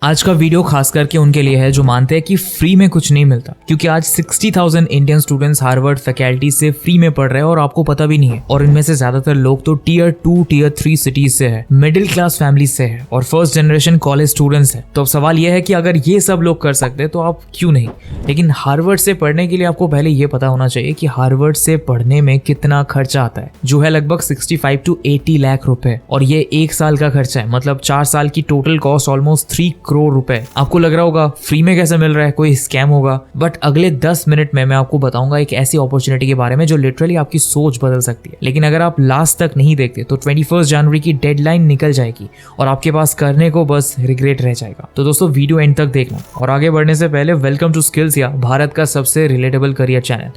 आज का वीडियो खास करके उनके लिए है जो मानते हैं कि फ्री में कुछ नहीं मिलता, क्योंकि आज 60,000 इंडियन स्टूडेंट्स हार्वर्ड फैकल्टी से फ्री में पढ़ रहे हैं और आपको पता भी नहीं है। और इनमें से ज्यादातर लोग तो टियर 2, टियर 3 सिटीज से है, मिडिल क्लास फैमिली से है और फर्स्ट जनरेशन कॉलेज स्टूडेंट्स है। तो अब सवाल यह है कि अगर ये सब लोग कर सकते हैं तो आप क्यों नहीं। लेकिन हार्वर्ड से पढ़ने के लिए आपको पहले ये पता होना चाहिए कि हार्वर्ड से पढ़ने में कितना खर्चा आता है, जो है लगभग 65 to 80 लाख रुपए। और ये एक साल का खर्चा है, मतलब 4 साल की टोटल कॉस्ट ऑलमोस्ट 3 करोड़ रुपए। आपको लग रहा होगा फ्री में कैसे मिल रहा है, कोई स्कैम होगा। बट अगले 10 मिनट में मैं आपको बताऊंगा एक ऐसी अपॉर्चुनिटी के बारे में जो लिटरली आपकी सोच बदल सकती है। लेकिन अगर आप लास्ट तक नहीं देखते तो 21 जनवरी की डेडलाइन निकल जाएगी और आपके पास करने को बस रिग्रेट रह जाएगा। तो दोस्तों वीडियो एंड तक देखना। और आगे बढ़ने से पहले वेलकम टू स्किल्स या भारत का सबसे रिलेटेबल करियर चैनल।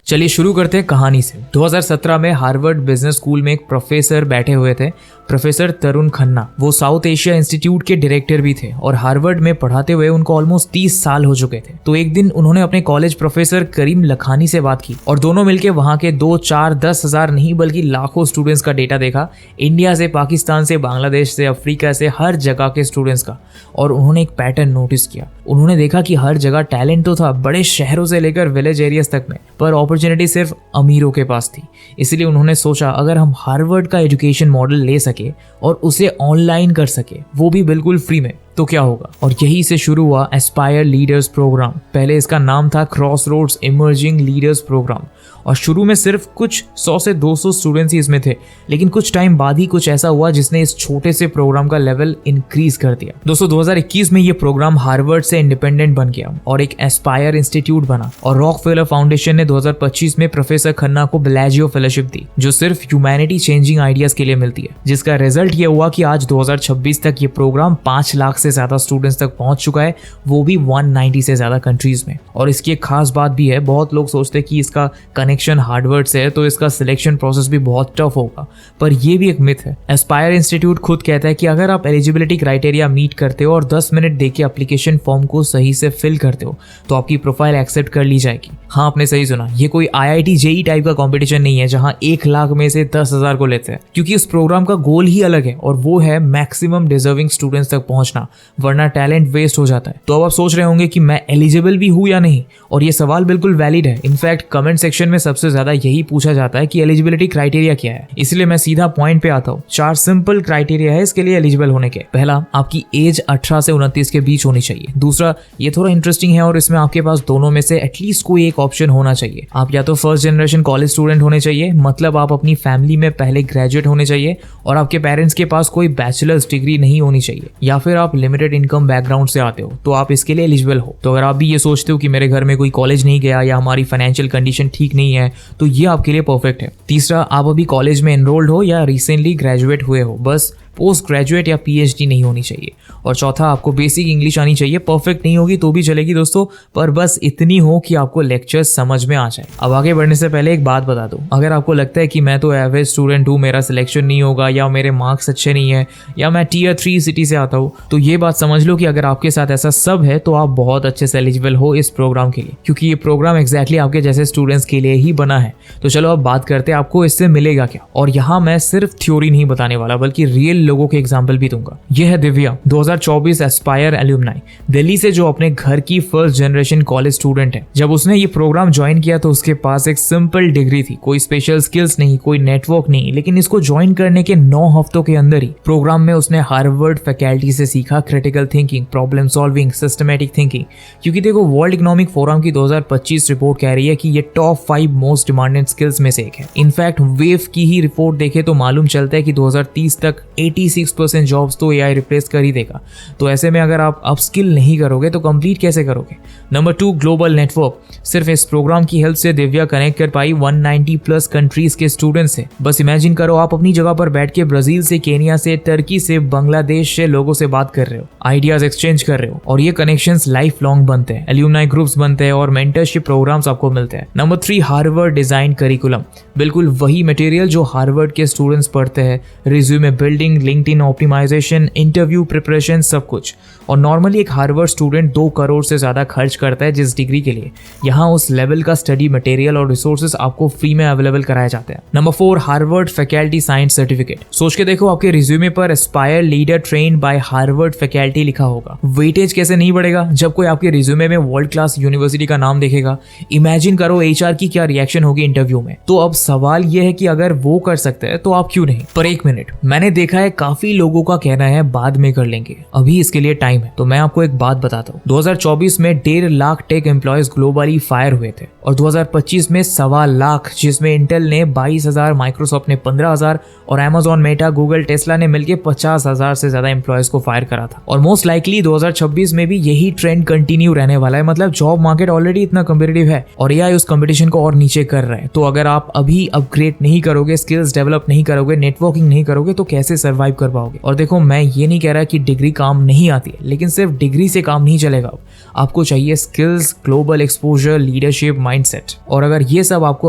चलिए शुरू करते हैं कहानी से। 2017 में हार्वर्ड बिजनेस स्कूल में एक प्रोफेसर बैठे हुए थे, प्रोफेसर तरुण खन्ना। वो साउथ एशिया इंस्टीट्यूट के डायरेक्टर भी थे और हार्वर्ड में पढ़ाते हुए उनको ऑलमोस्ट 30 साल हो चुके थे। तो एक दिन उन्होंने अपने कॉलेज प्रोफेसर करीम लखानी से बात की और दोनों मिलकर वहां के 2, 4, 10 हजार नहीं बल्कि लाखों स्टूडेंट्स का डेटा देखा, इंडिया से, पाकिस्तान से, बांग्लादेश से, अफ्रीका से, हर जगह के स्टूडेंट्स का। और उन्होंने एक पैटर्न नोटिस किया। उन्होंने देखा कि हर जगह टैलेंट तो था, बड़े शहरों से लेकर विलेज एरियाज तक में, पर अपॉर्चुनिटी सिर्फ अमीरों के पास थी। इसलिए उन्होंने सोचा अगर हम हार्वर्ड का एजुकेशन मॉडल ले सके और उसे ऑनलाइन कर सके, वो भी बिल्कुल फ्री में, तो क्या होगा। और यही से शुरू हुआ एस्पायर लीडर्स प्रोग्राम। पहले इसका नाम था क्रॉसरोड्स इमर्जिंग लीडर्स प्रोग्राम और शुरू में सिर्फ कुछ 100 से 200 स्टूडेंट्स ही इसमें थे। लेकिन कुछ टाइम बाद ही कुछ ऐसा हुआ जिसने इस छोटे से प्रोग्राम का लेवल इंक्रीज कर दिया। दोस्तों 2021 में ये प्रोग्राम हार्वर्ड से इंडिपेंडेंट बन गया और एक एस्पायर इंस्टीट्यूट बना और रॉकफेलर फाउंडेशन ने 2025 में प्रोफेसर खन्ना को बेलाजियो फेलोशिप दी, जो सिर्फ ह्यूमैनिटी चेंजिंग आइडियाज के लिए मिलती है। जिसका रिजल्ट ये हुआ कि आज 2026 तक ये प्रोग्राम 5 लाख से ज्यादा स्टूडेंट्स तक पहुंच चुका है, वो भी 190 से ज्यादा कंट्रीज में। और इसकी एक खास बात भी है, बहुत लोग सोचते हैं कि इसका कनेक्शन हार्वर्ड से है तो इसका सिलेक्शन प्रोसेस भी बहुत टफ होगा, पर यह भी एक मिथ है। एस्पायर इंस्टीट्यूट खुद कहता है कि अगर आप एलिजिबिलिटी क्राइटेरिया मीट करते हो और 10 मिनट देके एप्लीकेशन फॉर्म को सही से फिल करते हो तो आपकी प्रोफाइल एक्सेप्ट कर ली जाएगी। हाँ, आपने सही सुना, ये कोई IIT JEE टाइप का कंपटीशन नहीं है जहां 1 लाख में से 10,000 को लेते हैं, क्योंकि इस प्रोग्राम का गोल ही अलग है और वो है मैक्सिमम डिजर्विंग स्टूडेंट्स तक पहुंचना, वरना टैलेंट वेस्ट हो जाता है। तो अब आप सोच रहे होंगे कि मैं एलिजिबल भी हूं या नहीं, और ये सवाल बिल्कुल वैलिड है। इनफैक्ट कमेंट सेक्शन में सबसे ज्यादा यही पूछा जाता है कि एलिजिबिलिटी क्राइटेरिया क्या है। इसलिए मैं सीधा पॉइंट पे आता हूँ। 4 सिंपल क्राइटेरिया है इसके लिए एलिजिबल होने के। पहला, आपकी एज 18 से 29 के बीच होनी चाहिए। दूसरा, ये थोड़ा इंटरेस्टिंग है और इसमें आपके पास दोनों में से एटलीस्ट कोई एक ऑप्शन होना चाहिए। आप या तो फर्स्ट जनरेशन कॉलेज स्टूडेंट होने चाहिए, मतलब आप अपनी फैमिली में पहले ग्रेजुएट होने चाहिए और आपके पेरेंट्स के पास कोई बैचलर्स डिग्री नहीं होनी चाहिए, या फिर आप लिमिटेड इनकम बैकग्राउंड से आते हो तो आप इसके लिए एलिजिबल हो। तो अगर आप भी ये सोचते हो कि मेरे घर में कोई कॉलेज नहीं गया या हमारी फाइनेंशियल कंडीशन ठीक नहीं है तो ये आपके लिए परफेक्ट है। तीसरा, आप अभी कॉलेज में एनरोल्ड हो या रिसेंटली ग्रेजुएट हुए हो, बस पोस्ट ग्रेजुएट या PhD नहीं होनी चाहिए। और चौथा, आपको बेसिक इंग्लिश आनी चाहिए। परफेक्ट नहीं होगी तो भी चलेगी दोस्तों, पर बस इतनी हो कि आपको लेक्चर समझ में आ जाए। अब आगे बढ़ने से पहले एक बात बता दूं, अगर आपको लगता है कि मैं तो एवरेज स्टूडेंट हूँ, मेरा सिलेक्शन नहीं होगा या मेरे मार्क्स अच्छे नहीं है या मैं टियर 3 सिटी से आता हूँ, तो ये बात समझ लो कि अगर आपके साथ ऐसा सब है तो आप बहुत अच्छे से एलिजिबल हो इस प्रोग्राम के लिए, क्योंकि ये प्रोग्राम एग्जैक्टली आपके जैसे स्टूडेंट्स के लिए ही बना है। तो चलो अब बात करते हैं आपको इससे मिलेगा क्या। और यहाँ मैं सिर्फ थ्योरी नहीं बताने वाला बल्कि रियल लोगों के एग्जाम्पल भी दूंगा। यह है दिव्या, 2024 एस्पायर एल्यूमनाई, दिल्ली से, जो अपने घर की फर्स्ट जनरेशन कॉलेज स्टूडेंट है। जब उसने ये प्रोग्राम ज्वाइन किया तो उसके पास एक सिंपल डिग्री थी, कोई स्पेशल स्किल्स नहीं, कोई नेटवर्क नहीं, लेकिन इसको ज्वाइन करने के 9 हफ्तों के अंदर ही प्रोग्राम में उसने हार्वर्ड फैकल्टी से सीखा critical thinking, problem solving, systematic thinking. क्योंकि देखो, वर्ल्ड इकोनॉमिक फोरम की 2025 रिपोर्ट कह रही है कि ये टॉप 5 मोस्ट डिमांडेड स्किल्स में से एक है। इनफैक्ट वेव की ही रिपोर्ट देखे तो मालूम चलता है कि 2030 तक 86% जॉब्स तो AI रिप्लेस कर ही देगा। तो ऐसे में अगर आप अपस्किल नहीं करोगे तो कंप्लीट कैसे करोगे। Number 2, global network. सिर्फ इस प्रोग्राम की हेल्प से दिव्या कनेक्ट कर पाई 190 प्लस कंट्रीज के स्टूडेंट्स से। बस इमेजिन करो, आप अपनी जगह पर बैठ के ब्राजील से, केनिया से, टर्की से, बांग्लादेश से लोगों से बात कर रहे हो, आइडियाज एक्सचेंज कर रहे हो, और ये कनेक्शंस लाइफ लॉन्ग बनते हैं। एल्यूमनाई ग्रुप्स बनते हैं और मेंटरशिप प्रोग्राम्स आपको मिलते हैं। Number 3, Harvard design curriculum. बिल्कुल वही मटेरियल जो हार्वर्ड के स्टूडेंट्स पढ़ते हैं, resume building, marketing, LinkedIn optimisation, interview preparation, सब कुछ। और नॉर्मली एक हार्वर्ड स्टूडेंट 2 करोड़ से ज़्यादा खर्च करता है जिस डिग्री के लिए। यहाँ उस लेवल का स्टडी मटेरियल और रिसोर्सेज आपको फ्री में अवेलेबल कराए जाते हैं। Number 4, Harvard faculty science certificate. सोच के देखो, आपके रिज्यूमे पर aspire leader trained by Harvard faculty लिखा होगा। वेटेज कैसे नहीं बढ़ेगा जब कोई आपके रिज्यूमे में वर्ल्ड क्लास यूनिवर्सिटी का नाम देखेगा। इमेजिन करो एचआर की क्या रिएक्शन होगी इंटरव्यू में। तो अब सवाल यह है कि अगर वो कर सकते हैं तो आप क्यों नहीं। पर एक मिनट, मैंने देखा है काफी लोगों का कहना है बाद में कर लेंगे, अभी इसके लिए टाइम है। तो मैं आपको एक बात बताता हूँ, 2024 में 1.5 lakh tech employees globally fire हुए थे और 2025 में 1.25 लाख, जिसमें इंटेल ने 22,000, माइक्रोसॉफ्ट ने 15,000 और अमेजॉन, मेटा, गूगल, टेस्ला ने मिलकर 50,000 से ज्यादा एम्प्लॉयज को फायर करा था। और मोस्ट लाइकली 2026 में भी यही ट्रेंड कंटिन्यू रहने वाला है। मतलब जॉब मार्केट ऑलरेडी इतना कॉम्पिटिटिव है और एआई उस कंपटीशन को और नीचे कर रहा है। तो अगर आप अभी अपग्रेड नहीं करोगे, स्किल्स डेवलप नहीं करोगे, नेटवर्किंग नहीं करोगे तो कैसे सर्वाइव कर पाओगे। और देखो, मैं ये नहीं कह रहा कि डिग्री काम नहीं आती है, लेकिन सिर्फ डिग्री से काम नहीं चलेगा। आपको चाहिए skills, global exposure, leadership, mindset. और अगर ये सब आपको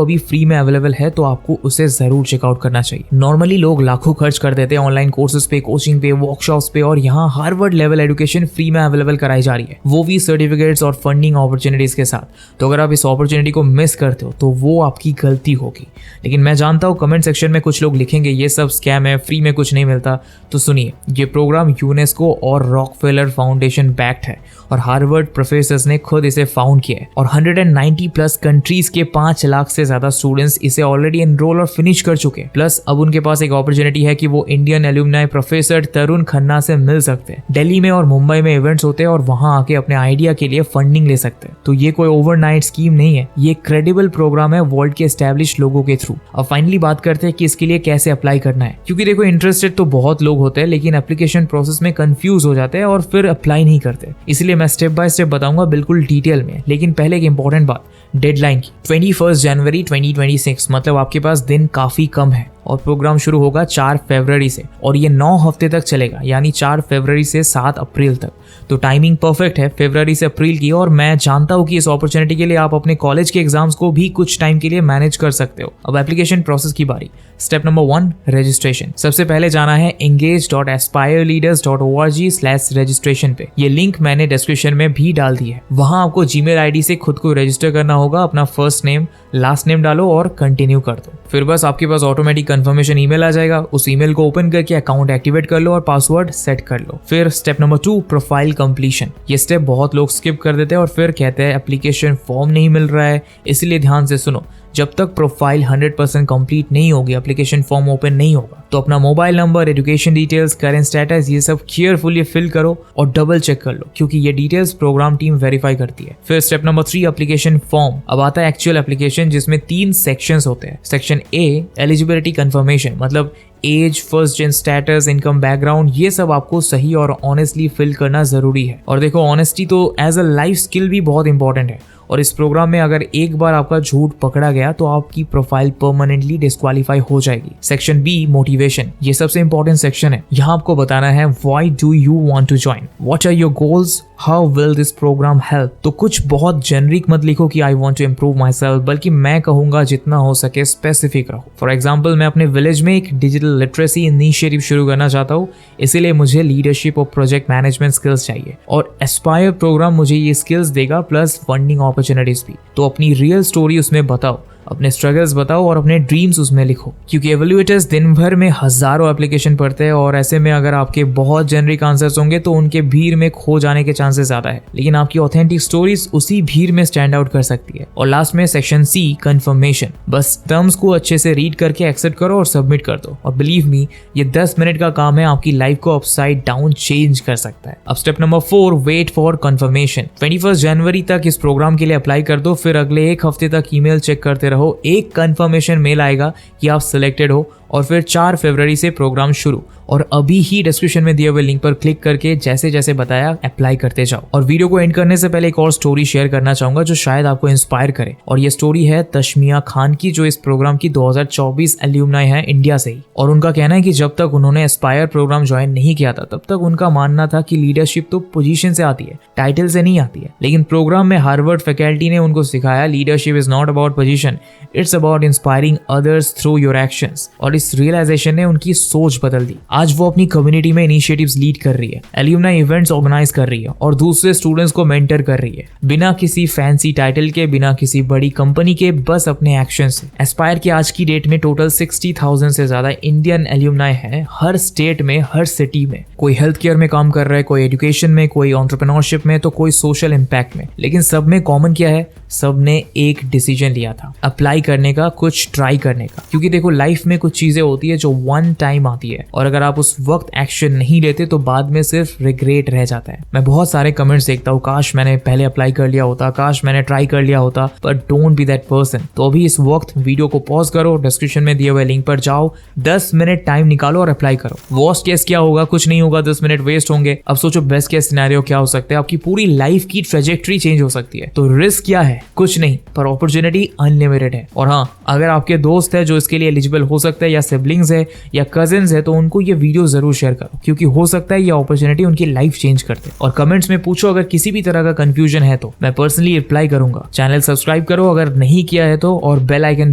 अभी फ्री में अवेलेबल है तो आपको उसे जरूर चेकआउट करना चाहिए। नॉर्मली लोग लाखों खर्च कर देते हैं ऑनलाइन कोर्सेज पे, कोचिंग पे, वर्कशॉप्स पे, और यहाँ हार्वर्ड लेवल एजुकेशन फ्री में अवेलेबल कराई जा रही है, वो भी सर्टिफिकेट्स और फंडिंग अपॉर्चुनिटीज के साथ। तो अगर आप इस अपॉर्चुनिटी को मिस करते हो तो वो आपकी गलती होगी। लेकिन मैं जानता हूँ कमेंट सेक्शन में कुछ लोग लिखेंगे ये सब स्कैम है, फ्री में कुछ नहीं मिलता। तो सुनिए, ये प्रोग्राम यूनेस्को और रॉकफेलर फाउंडेशन बैक्ड है और हार्वर्ड प्रोफेसर्स ने खुद इसे फाउंड किया है और 190 प्लस कंट्रीज के 5 लाख से ज्यादा स्टूडेंट्स इसे ऑलरेडी एनरोल और फिनिश कर चुके हैं। प्लस अब उनके पास एक अपॉर्चुनिटी है कि वो इंडियन एल्यूमनाई प्रोफेसर तरुण खन्ना से मिल सकते हैं। दिल्ली में और मुंबई में इवेंट्स होते हैं और वहां आके अपने आइडिया के लिए फंडिंग ले सकते हैं। तो ये कोई ओवरनाइट स्कीम नहीं है, ये क्रेडिबल प्रोग्राम है वर्ल्ड के एस्टैब्लिश लोगों के थ्रू। अब फाइनली बात करते हैं कि इसके लिए कैसे अप्लाई करना है, क्योंकि देखो इंटरेस्टेड तो बहुत लोग होते हैं लेकिन एप्लीकेशन प्रोसेस में कंफ्यूज हो जाते हैं और फिर अप्लाई नहीं करते। इसलिए मैं स्टेप बाय स्टेप बताऊंगा बिल्कुल डिटेल में। लेकिन पहले एक इंपॉर्टेंट बात, डेडलाइन की 21 जनवरी 2026, मतलब आपके पास दिन काफी कम है और प्रोग्राम शुरू होगा 4 फरवरी से और ये 9 हफ्ते तक चलेगा, यानी 4 फरवरी से 7 अप्रैल तक। तो टाइमिंग परफेक्ट है फरवरी से अप्रैल की। और मैं जानता हूँ कि इस अपॉर्चुनिटी के लिए आप अपने कॉलेज के एग्जाम्स को भी कुछ टाइम के लिए मैनेज कर सकते हो। अब एप्लीकेशन प्रोसेस की बारी। Step number 1, registration. सबसे पहले जाना है engage.aspireleaders.org/registration पे। ये लिंक मैंने डिस्क्रिप्शन में भी डाल दी है। वहां आपको जीमेल आईडी से खुद को रजिस्टर करना होगा। अपना फर्स्ट नेम, लास्ट नेम डालो और कंटिन्यू कर दो। फिर बस आपके पास ऑटोमेटिक कंफर्मेशन ईमेल आ जाएगा। उस ईमेल को ओपन करके अकाउंट एक्टिवेट कर लो और पासवर्ड सेट कर लो। फिर स्टेप नंबर 2, प्रोफाइल कंप्लीशन। ये स्टेप बहुत लोग स्किप कर देते हैं और फिर कहते हैं एप्लीकेशन फॉर्म नहीं मिल रहा है। इसलिए ध्यान से सुनो, जब तक प्रोफाइल 100% कंप्लीट नहीं होगी, एप्लीकेशन फॉर्म ओपन नहीं होगा। तो अपना mobile number, education details, current status, ये सब केयरफुली फिल करो और डबल चेक कर लो, क्योंकि ये डिटेल्स प्रोग्राम टीम वेरीफाई करती है। फिर स्टेप नंबर 3, एप्लीकेशन फॉर्म। अब आता है एक्चुअल एप्लीकेशन, जिसमें 3 सेक्शंस होते हैं। सेक्शन ए, एलिजिबिलिटी कंफर्मेशन, मतलब एज, फर्स्ट जेन स्टेटस, इनकम बैकग्राउंड, ये सब आपको सही और ऑनेस्टली फिल करना जरूरी है। और देखो, ऑनेस्टी तो एज अ लाइफ स्किल भी बहुत इंपॉर्टेंट है और इस प्रोग्राम में अगर एक बार आपका झूठ पकड़ा गया तो आपकी प्रोफाइल परमानेंटली डिस्क्वालीफाई हो जाएगी। Section B, motivation. ये सबसे इंपॉर्टेंट सेक्शन है। यहाँ आपको बताना है why do you want to join, what are your goals, how will this program help. तो कुछ बहुत जेनरिक मत लिखो कि I want to improve myself, बल्कि मैं कहूंगा जितना हो सके स्पेसिफिक रहो। फॉर एग्जाम्पल, मैं अपने विलेज में एक डिजिटल लिटरेसी इनिशिएटिव शुरू करना चाहता हूँ, इसीलिए मुझे लीडरशिप और प्रोजेक्ट मैनेजमेंट स्किल्स चाहिए और एस्पायर प्रोग्राम मुझे ये स्किल्स देगा, प्लस फंडिंग अपॉर्चुनिटीज भी। तो अपनी रियल स्टोरी उसमें बताओ, अपने स्ट्रगल्स बताओ और अपने ड्रीम्स उसमें लिखो, क्योंकि एवेल्युएटर्स दिन भर में हजारों एप्लीकेशन पढ़ते हैं और ऐसे में अगर आपके बहुत जेनरिक आंसर्स होंगे तो उनके भीड़ में खो जाने के चांसेस ज्यादा है। लेकिन आपकी ऑथेंटिक स्टोरीज उसी भीड़ में स्टैंड आउट कर सकती है। और लास्ट में सेक्शन सी, कंफर्मेशन। बस टर्म्स को अच्छे से रीड करके एक्सेप्ट करो और सबमिट कर दो और बिलीव मी, ये 10 मिनट का काम है, आपकी लाइफ को अपसाइड डाउन चेंज कर सकता है। अब step number 4, wait for confirmation. 21 जनवरी तक इस प्रोग्राम के लिए अप्लाई कर दो। फिर अगले 1 हफ्ते तक ईमेल चेक करते रहो। एक कंफर्मेशन मेल आएगा कि आप सिलेक्टेड हो और फिर 4 फरवरी से प्रोग्राम शुरू। और अभी ही डिस्क्रिप्शन में दिए हुए लिंक पर क्लिक करके जैसे जैसे बताया अप्लाई करते जाओ। और वीडियो को एंड करने से पहले एक और स्टोरी शेयर करना चाहूंगा जो शायद आपको इंस्पायर करे। और ये स्टोरी है तशमिया खान की, जो इस प्रोग्राम की 2024 एल्यूमनाई है इंडिया से ही। और उनका कहना है कि जब तक उन्होंने एस्पायर प्रोग्राम ज्वाइन नहीं किया था तब तक उनका मानना था कि लीडरशिप तो पोजीशन से आती है, टाइटल से नहीं आती है। लेकिन प्रोग्राम में हार्वर्ड फैकल्टी ने उनको सिखाया leadership is not about position, it's about inspiring others through your actions. और इस रियलाइजेशन ने उनकी सोच बदल दी। आज वो अपनी कम्युनिटी में इनिशिएटिव्स लीड कर रही है, एल्यूमनाई इवेंट्स ऑर्गेनाइज कर रही है और दूसरे स्टूडेंट्स को मेंटर कर रही है, बिना किसी फैंसी टाइटल के, बिना किसी बड़ी कंपनी के, बस अपने एक्शन से। एस्पायर की आज की डेट में टोटल 60,000 से ज्यादा इंडियन एल्यूमनाई है, हर स्टेट में, हर सिटी में। कोई हेल्थ केयर में काम कर रहा है, कोई एजुकेशन में, कोई एंटरप्रेन्योरशिप में, तो कोई सोशल इम्पैक्ट में। लेकिन सब में कॉमन क्या है? सब ने एक डिसीजन लिया था, अप्लाई करने का, कुछ ट्राई करने का। क्योंकि देखो, लाइफ में कुछ चीजें होती है जो वन टाइम आती है, और अगर आप उस वक्त एक्शन नहीं लेते तो बाद में सिर्फ रिग्रेट रह जाता है। मैं बहुत सारे कमेंट्स देखता हूँ, काश मैंने पहले अप्लाई कर लिया होता, काश मैंने ट्राई कर लिया होता, but don't be that person. तो अभी इस वक्त वीडियो को पॉज करो, डिस्क्रिप्शन में दिए हुए लिंक पर जाओ, 10 मिनट टाइम निकालो और अप्लाई करो। वर्स्ट केस क्या होगा? कुछ नहीं होगा, 10 मिनट वेस्ट होंगे। अब सोचो बेस्ट केस सिनेरियो क्या हो सकता है? आपकी पूरी लाइफ की ट्रेजेक्टरी चेंज हो सकती है। तो रिस्क क्या है? कुछ नहीं, पर अपॉर्चुनिटी अनलिमिटेड है। और हाँ, अगर आपके दोस्त है जो इसके लिए एलिजिबल हो सकता है, या सिबलिंग्स है या कजिन्स है, तो उनको ये वीडियो जरूर शेयर करो, क्योंकि हो सकता है ये अपॉर्चुनिटी उनकी लाइफ चेंज कर दे। और कमेंट्स में पूछो अगर किसी भी तरह का कंफ्यूजन है तो मैं पर्सनली रिप्लाई करूंगा। चैनल सब्सक्राइब करो अगर नहीं किया है तो, और बेल आइकन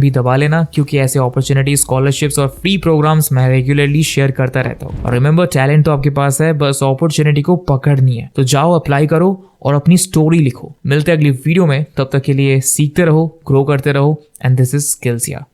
भी दबा लेना, क्योंकि ऐसे अपॉर्चुनिटी, स्कॉलरशिप्स और फ्री प्रोग्राम्स मैं रेगुलरली शेयर करता रहता हूँ। और रिमेंबर, टैलेंट तो आपके पास है, बस अपॉर्चुनिटी को पकड़नी है। तो जाओ, अप्लाई करो और अपनी स्टोरी लिखो। मिलते हैं अगली वीडियो में, तब तक के लिए सीखते रहो, ग्रो करते रहो। एंड दिस इज स्किल्स या।